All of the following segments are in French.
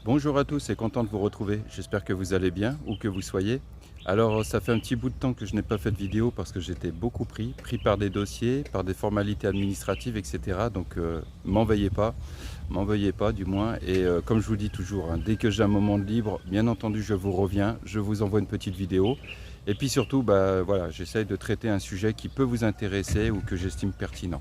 Bonjour à tous et content de vous retrouver. J'espère que vous allez bien, où que vous soyez. Alors, ça fait un petit bout de temps que je n'ai pas fait de vidéo parce que j'étais beaucoup pris par des dossiers, par des formalités administratives, etc. Donc, m'en veuillez pas du moins. Et comme je vous dis toujours, hein, dès que j'ai un moment de libre, bien entendu, je vous reviens, je vous envoie une petite vidéo. Et puis surtout, bah, voilà, j'essaye de traiter un sujet qui peut vous intéresser ou que j'estime pertinent.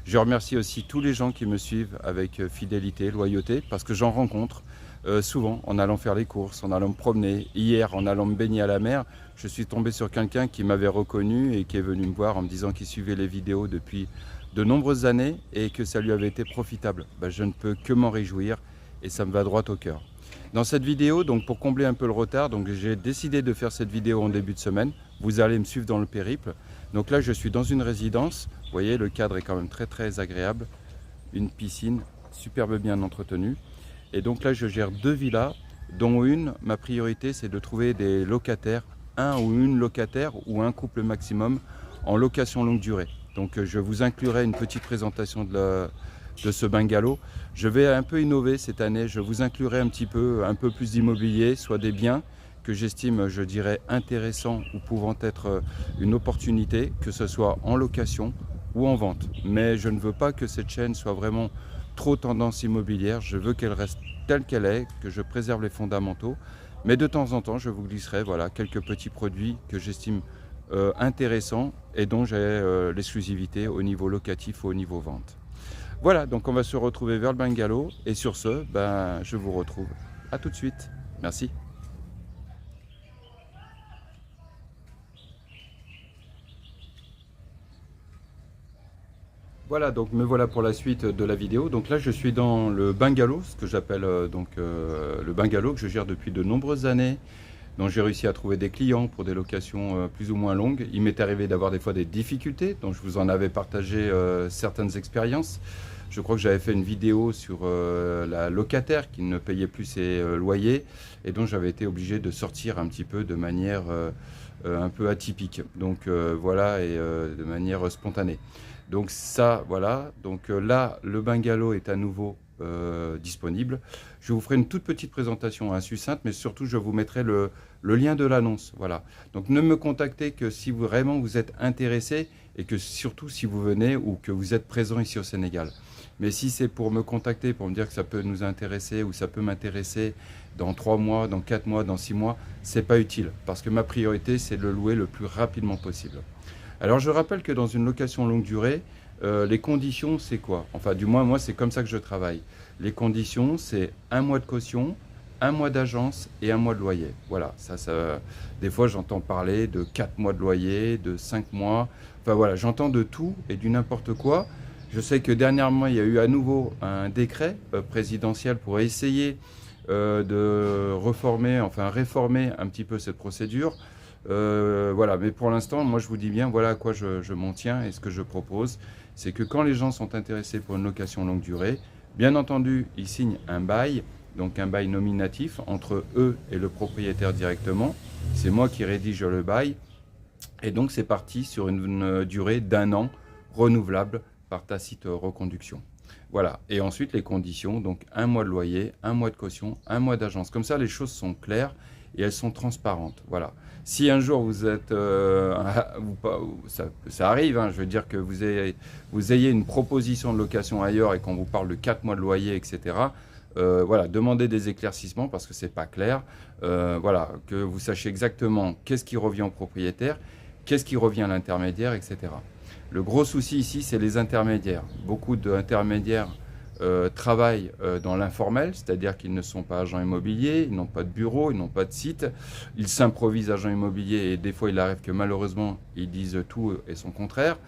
Je remercie aussi tous les gens qui me suivent avec fidélité, loyauté, parce que j'en rencontre souvent en allant faire les courses, en allant me promener. Hier, en allant me baigner à la mer, je suis tombé sur quelqu'un qui m'avait reconnu et qui est venu me voir en me disant qu'il suivait les vidéos depuis de nombreuses années et que ça lui avait été profitable. Ben, je ne peux que m'en réjouir et ça me va droit au cœur. Dans cette vidéo, donc pour combler un peu le retard, donc j'ai décidé de faire cette vidéo en début de semaine. Vous allez me suivre dans le périple. Donc là, je suis dans une résidence. Vous voyez, le cadre est quand même très agréable. Une piscine superbe bien entretenue. Et donc là, je gère 2 villas, dont une, ma priorité, c'est de trouver des locataires, un ou une locataire ou un couple maximum en location longue durée. Donc je vous inclurai une petite présentation de ce bungalow. Je vais un peu innover cette année, je vous inclurai un peu plus d'immobilier, soit des biens que j'estime, je dirais, intéressants ou pouvant être une opportunité, que ce soit en location ou en vente. Mais je ne veux pas que cette chaîne soit vraiment trop tendance immobilière, je veux qu'elle reste telle qu'elle est, que je préserve les fondamentaux. Mais de temps en temps, je vous glisserai voilà, quelques petits produits que j'estime intéressants et dont j'ai l'exclusivité au niveau locatif ou au niveau vente. Voilà, donc on va se retrouver vers le bungalow. Et sur ce, ben, je vous retrouve. À tout de suite. Merci. Voilà, donc me voilà pour la suite de la vidéo. Donc là, je suis dans le bungalow, ce que j'appelle le bungalow que je gère depuis de nombreuses années. Donc j'ai réussi à trouver des clients pour des locations plus ou moins longues. Il m'est arrivé d'avoir des fois des difficultés, donc je vous en avais partagé certaines expériences. Je crois que j'avais fait une vidéo sur la locataire qui ne payait plus ses loyers et dont j'avais été obligé de sortir un petit peu de manière un peu atypique. Donc voilà, et de manière spontanée. Donc ça, voilà. Donc là, le bungalow est à nouveau disponible. Je vous ferai une toute petite présentation succincte, mais surtout je vous mettrai le lien de l'annonce. Voilà. Donc ne me contactez que si vous, vraiment vous êtes intéressé et que surtout si vous venez ou que vous êtes présent ici au Sénégal. Mais si c'est pour me contacter, pour me dire que ça peut nous intéresser ou ça peut m'intéresser dans 3 mois, dans 4 mois, dans 6 mois, c'est pas utile parce que ma priorité c'est de le louer le plus rapidement possible. Alors je rappelle que dans une location longue durée, les conditions c'est quoi? Enfin du moins moi c'est comme ça que je travaille. Les conditions c'est 1 mois de caution, 1 mois d'agence et 1 mois de loyer. Voilà, des fois j'entends parler de 4 mois de loyer, de 5 mois. Enfin voilà, j'entends de tout et du n'importe quoi. Je sais que dernièrement il y a eu à nouveau un décret présidentiel pour essayer de réformer un petit peu cette procédure. Voilà, mais pour l'instant, moi je vous dis bien, voilà à quoi je m'en tiens et ce que je propose, c'est que quand les gens sont intéressés pour une location longue durée, bien entendu, ils signent un bail, donc un bail nominatif entre eux et le propriétaire directement. C'est moi qui rédige le bail et donc c'est parti sur une durée d'1 an renouvelable par tacite reconduction. Voilà, et ensuite les conditions, donc 1 mois de loyer, 1 mois de caution, 1 mois d'agence. Comme ça, les choses sont claires et elles sont transparentes. Voilà. Si un jour vous êtes, ça arrive, hein, je veux dire que vous ayez une proposition de location ailleurs et qu'on vous parle de 4 mois de loyer, etc. Voilà, demandez des éclaircissements parce que c'est pas clair. Voilà, que vous sachiez exactement qu'est-ce qui revient au propriétaire, qu'est-ce qui revient à l'intermédiaire, etc. Le gros souci ici, c'est les intermédiaires. Beaucoup d'intermédiaires travaillent dans l'informel, c'est-à-dire qu'ils ne sont pas agents immobiliers, ils n'ont pas de bureau, ils n'ont pas de site, ils s'improvisent agents immobiliers et des fois il arrive que malheureusement ils disent tout et son contraire.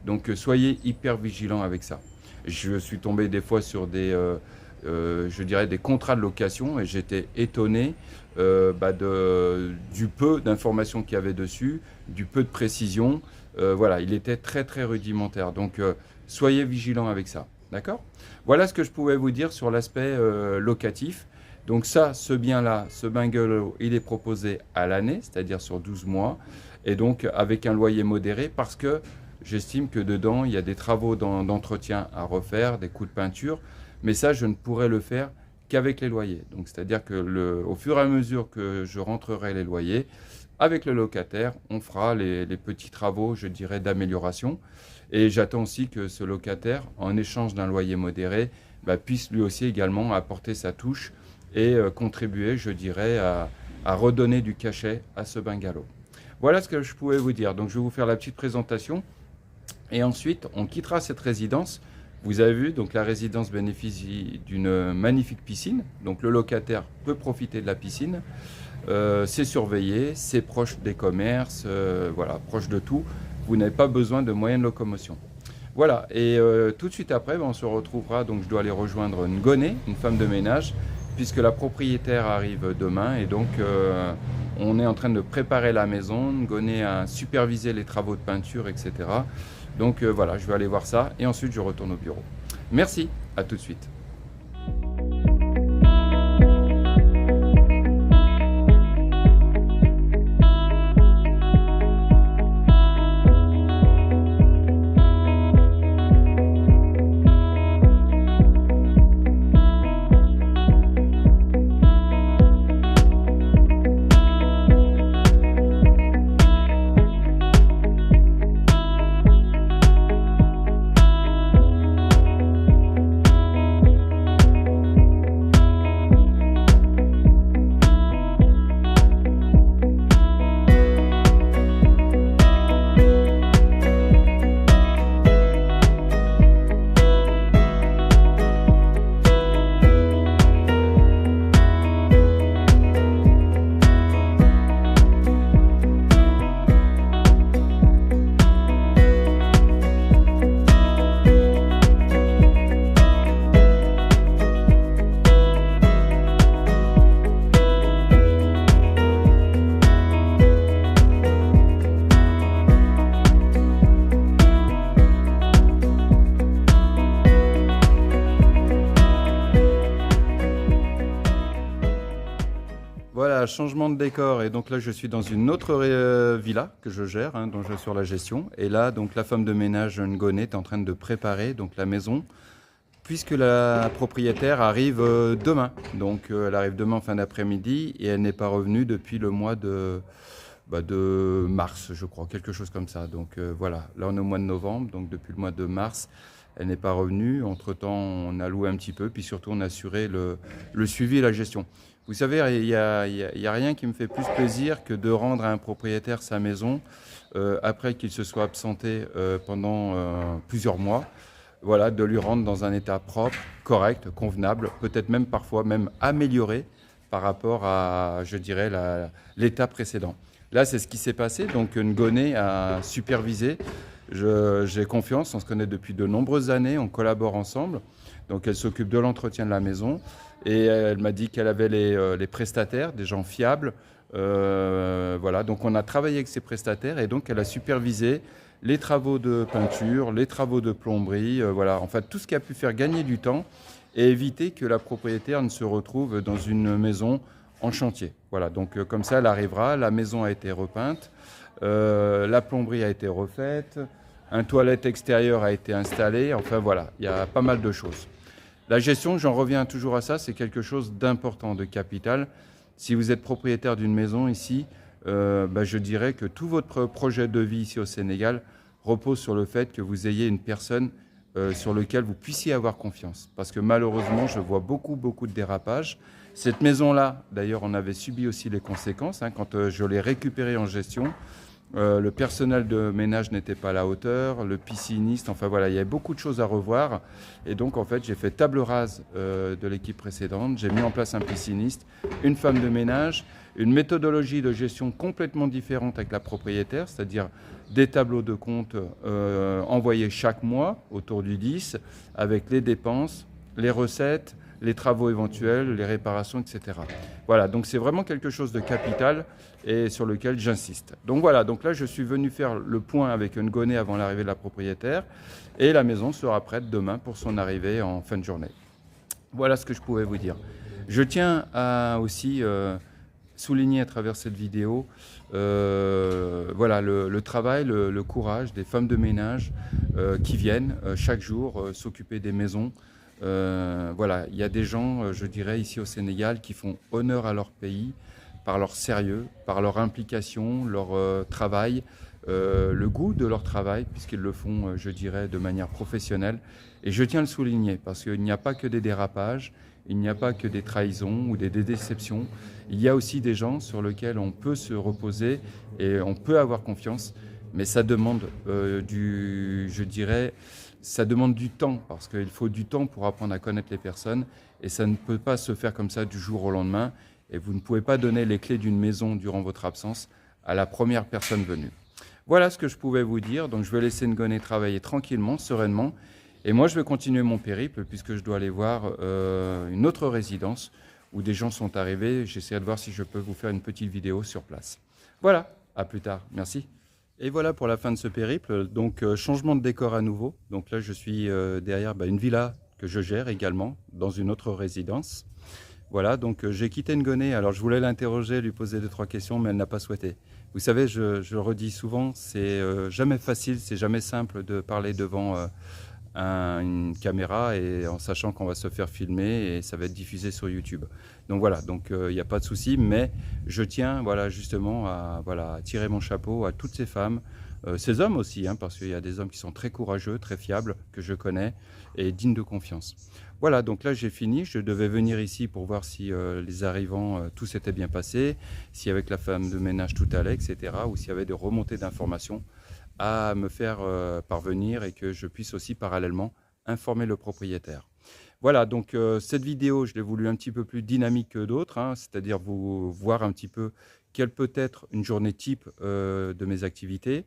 Donc soyez hyper vigilants avec ça. Je suis tombé des fois sur je dirais des contrats de location et j'étais étonné du peu d'informations qu'il y avait dessus, du peu de précision. Voilà, il était très rudimentaire. Donc soyez vigilants avec ça. D'accord? Voilà ce que je pouvais vous dire sur l'aspect locatif. Donc ça, ce bien-là, ce bungalow, il est proposé à l'année, c'est-à-dire sur 12 mois, et donc avec un loyer modéré parce que j'estime que dedans, il y a des travaux d'entretien à refaire, des coups de peinture, mais ça, je ne pourrais le faire qu'avec les loyers. Donc, c'est-à-dire que au fur et à mesure que je rentrerai les loyers, avec le locataire, on fera les petits travaux, je dirais, d'amélioration. Et j'attends aussi que ce locataire, en échange d'un loyer modéré, puisse lui aussi également apporter sa touche et contribuer, je dirais, à redonner du cachet à ce bungalow. Voilà ce que je pouvais vous dire. Donc je vais vous faire la petite présentation et ensuite on quittera cette résidence. Vous avez vu, donc la résidence bénéficie d'une magnifique piscine. Donc le locataire peut profiter de la piscine. C'est surveillé, c'est proche des commerces, voilà, proche de tout. Vous n'avez pas besoin de moyens de locomotion. Voilà, et tout de suite après, on se retrouvera, donc je dois aller rejoindre Ngoné, une femme de ménage, puisque la propriétaire arrive demain, et donc on est en train de préparer la maison. Ngoné a supervisé les travaux de peinture, etc. Donc voilà, je vais aller voir ça, et ensuite je retourne au bureau. Merci, à tout de suite. Voilà, changement de décor. Et donc là, je suis dans une autre villa que je gère, dont je suis la gestion. Et là, donc la femme de ménage Ngoné est en train de préparer donc la maison, puisque la propriétaire arrive demain. Donc elle arrive demain en fin d'après-midi et elle n'est pas revenue depuis le mois de mars, je crois, quelque chose comme ça. Donc voilà, là on est au mois de novembre, donc depuis le mois de mars, elle n'est pas revenue. Entre-temps, on a loué un petit peu, puis surtout on a assuré le suivi et la gestion. Vous savez, il y a rien qui me fait plus plaisir que de rendre à un propriétaire sa maison après qu'il se soit absenté pendant plusieurs mois. Voilà, de lui rendre dans un état propre, correct, convenable, peut-être même parfois même amélioré par rapport à, je dirais, l'état précédent. Là, c'est ce qui s'est passé. Donc, Ngoné a supervisé. J'ai confiance, on se connaît depuis de nombreuses années, on collabore ensemble. Donc, elle s'occupe de l'entretien de la maison et elle m'a dit qu'elle avait les prestataires, des gens fiables. Voilà, donc on a travaillé avec ces prestataires et donc elle a supervisé les travaux de peinture, les travaux de plomberie, voilà, en fait tout ce qui a pu faire gagner du temps et éviter que la propriétaire ne se retrouve dans une maison en chantier. Voilà, donc comme ça elle arrivera, la maison a été repeinte, la plomberie a été refaite, un toilette extérieur a été installé, enfin voilà, il y a pas mal de choses. La gestion, j'en reviens toujours à ça, c'est quelque chose d'important, de capital. Si vous êtes propriétaire d'une maison ici, je dirais que tout votre projet de vie ici au Sénégal repose sur le fait que vous ayez une personne sur laquelle vous puissiez avoir confiance. Parce que malheureusement, je vois beaucoup de dérapages. Cette maison-là, d'ailleurs, on avait subi aussi les conséquences quand je l'ai récupérée en gestion. Le personnel de ménage n'était pas à la hauteur, le pisciniste, enfin voilà, il y avait beaucoup de choses à revoir. Et donc en fait, j'ai fait table rase de l'équipe précédente, j'ai mis en place un pisciniste, une femme de ménage, une méthodologie de gestion complètement différente avec la propriétaire, c'est-à-dire des tableaux de compte envoyés chaque mois autour du 10, avec les dépenses, les recettes, les travaux éventuels, les réparations, etc. Voilà, donc c'est vraiment quelque chose de capital et sur lequel j'insiste. Donc voilà, donc là je suis venu faire le point avec Ngoné avant l'arrivée de la propriétaire et la maison sera prête demain pour son arrivée en fin de journée. Voilà ce que je pouvais vous dire. Je tiens à aussi souligner à travers cette vidéo voilà, le travail, le courage des femmes de ménage qui viennent chaque jour s'occuper des maisons, Voilà, il y a des gens, je dirais, ici au Sénégal, qui font honneur à leur pays par leur sérieux, par leur implication, leur travail, le goût de leur travail, puisqu'ils le font, je dirais, de manière professionnelle. Et je tiens à le souligner, parce qu'il n'y a pas que des dérapages, il n'y a pas que des trahisons ou des déceptions. Il y a aussi des gens sur lesquels on peut se reposer et on peut avoir confiance, mais ça demande je dirais, ça demande du temps, parce qu'il faut du temps pour apprendre à connaître les personnes, et ça ne peut pas se faire comme ça du jour au lendemain, et vous ne pouvez pas donner les clés d'une maison durant votre absence à la première personne venue. Voilà ce que je pouvais vous dire, donc je vais laisser Ngoné travailler tranquillement, sereinement, et moi je vais continuer mon périple, puisque je dois aller voir une autre résidence où des gens sont arrivés. J'essaierai de voir si je peux vous faire une petite vidéo sur place. Voilà, à plus tard, merci. Et voilà pour la fin de ce périple, donc changement de décor à nouveau. Donc là je suis derrière une villa que je gère également dans une autre résidence. Voilà, donc j'ai quitté Ngoné. Alors je voulais l'interroger, lui poser 2-3 questions, mais elle n'a pas souhaité. Vous savez, je le redis souvent, c'est jamais facile, c'est jamais simple de parler devant une caméra et en sachant qu'on va se faire filmer et ça va être diffusé sur YouTube. Donc voilà, donc il n'y a pas de souci, mais je tiens voilà, justement à tirer mon chapeau à toutes ces femmes, ces hommes aussi, hein, parce qu'il y a des hommes qui sont très courageux, très fiables, que je connais et dignes de confiance. Voilà, donc là j'ai fini, je devais venir ici pour voir si les arrivants, tout s'était bien passé, si avec la femme de ménage tout allait, etc., ou s'il y avait des remontées d'informations à me faire parvenir et que je puisse aussi parallèlement informer le propriétaire. Voilà, donc cette vidéo, je l'ai voulu un petit peu plus dynamique que d'autres, hein, c'est-à-dire vous voir un petit peu quelle peut être une journée type de mes activités.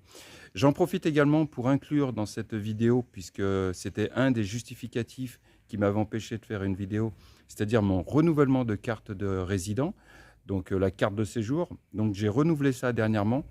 J'en profite également pour inclure dans cette vidéo, puisque c'était un des justificatifs qui m'avait empêché de faire une vidéo, c'est-à-dire mon renouvellement de carte de résident, donc la carte de séjour. Donc j'ai renouvelé ça dernièrement.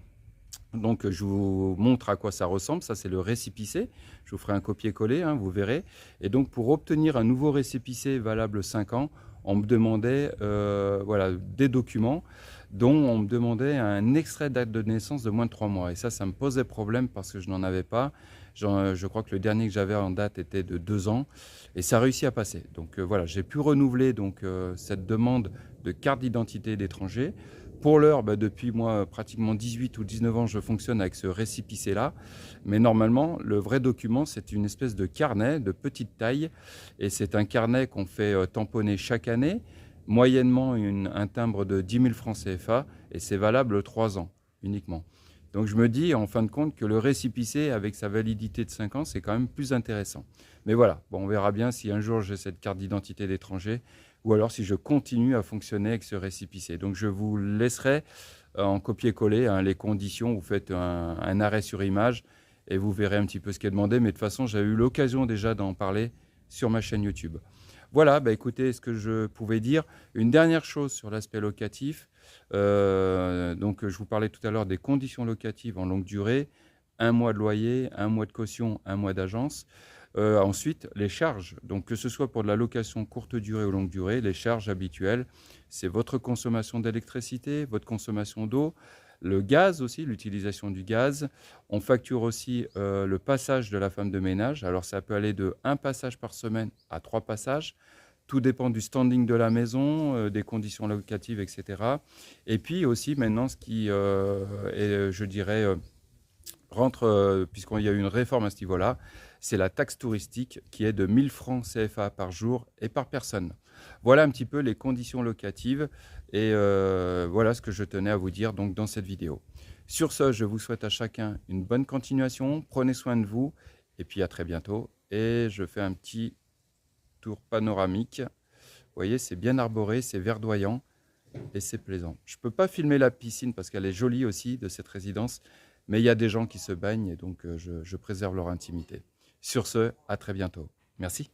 Donc je vous montre à quoi ça ressemble, ça c'est le récépissé, je vous ferai un copier-coller, hein, vous verrez. Et donc pour obtenir un nouveau récépissé valable 5 ans, on me demandait voilà, des documents, dont on me demandait un extrait de date de naissance de moins de 3 mois. Et ça me posait problème parce que je n'en avais pas. Je crois que le dernier que j'avais en date était de 2 ans et ça a réussi à passer. Donc voilà, j'ai pu renouveler donc, cette demande de carte d'identité d'étranger. Pour l'heure, depuis moi, pratiquement 18 ou 19 ans, je fonctionne avec ce récépissé-là. Mais normalement, le vrai document, c'est une espèce de carnet de petite taille. Et c'est un carnet qu'on fait tamponner chaque année, moyennement un timbre de 10 000 francs CFA. Et c'est valable 3 ans uniquement. Donc je me dis, en fin de compte, que le récépissé, avec sa validité de 5 ans, c'est quand même plus intéressant. Mais voilà, bon, on verra bien si un jour j'ai cette carte d'identité d'étranger ou alors si je continue à fonctionner avec ce récépissé. Donc je vous laisserai en copier-coller hein, les conditions, vous faites un arrêt sur image et vous verrez un petit peu ce qui est demandé. Mais de toute façon, j'ai eu l'occasion déjà d'en parler sur ma chaîne YouTube. Voilà, écoutez ce que je pouvais dire. Une dernière chose sur l'aspect locatif. Donc je vous parlais tout à l'heure des conditions locatives en longue durée. 1 mois de loyer, 1 mois de caution, 1 mois d'agence. Ensuite, les charges, donc que ce soit pour de la location courte durée ou longue durée, les charges habituelles, c'est votre consommation d'électricité, votre consommation d'eau, le gaz aussi, l'utilisation du gaz. On facture aussi le passage de la femme de ménage. Alors ça peut aller de 1 passage par semaine à 3 passages. Tout dépend du standing de la maison, des conditions locatives, etc. Et puis aussi maintenant, ce qui est, je dirais, rentre, puisqu'il y a eu une réforme à ce niveau-là, c'est la taxe touristique qui est de 1 000 francs CFA par jour et par personne. Voilà un petit peu les conditions locatives et voilà ce que je tenais à vous dire donc, dans cette vidéo. Sur ce, je vous souhaite à chacun une bonne continuation, prenez soin de vous et puis à très bientôt. Et je fais un petit tour panoramique. Vous voyez, c'est bien arboré, c'est verdoyant et c'est plaisant. Je ne peux pas filmer la piscine parce qu'elle est jolie aussi de cette résidence, mais il y a des gens qui se baignent et donc je préserve leur intimité. Sur ce, à très bientôt. Merci.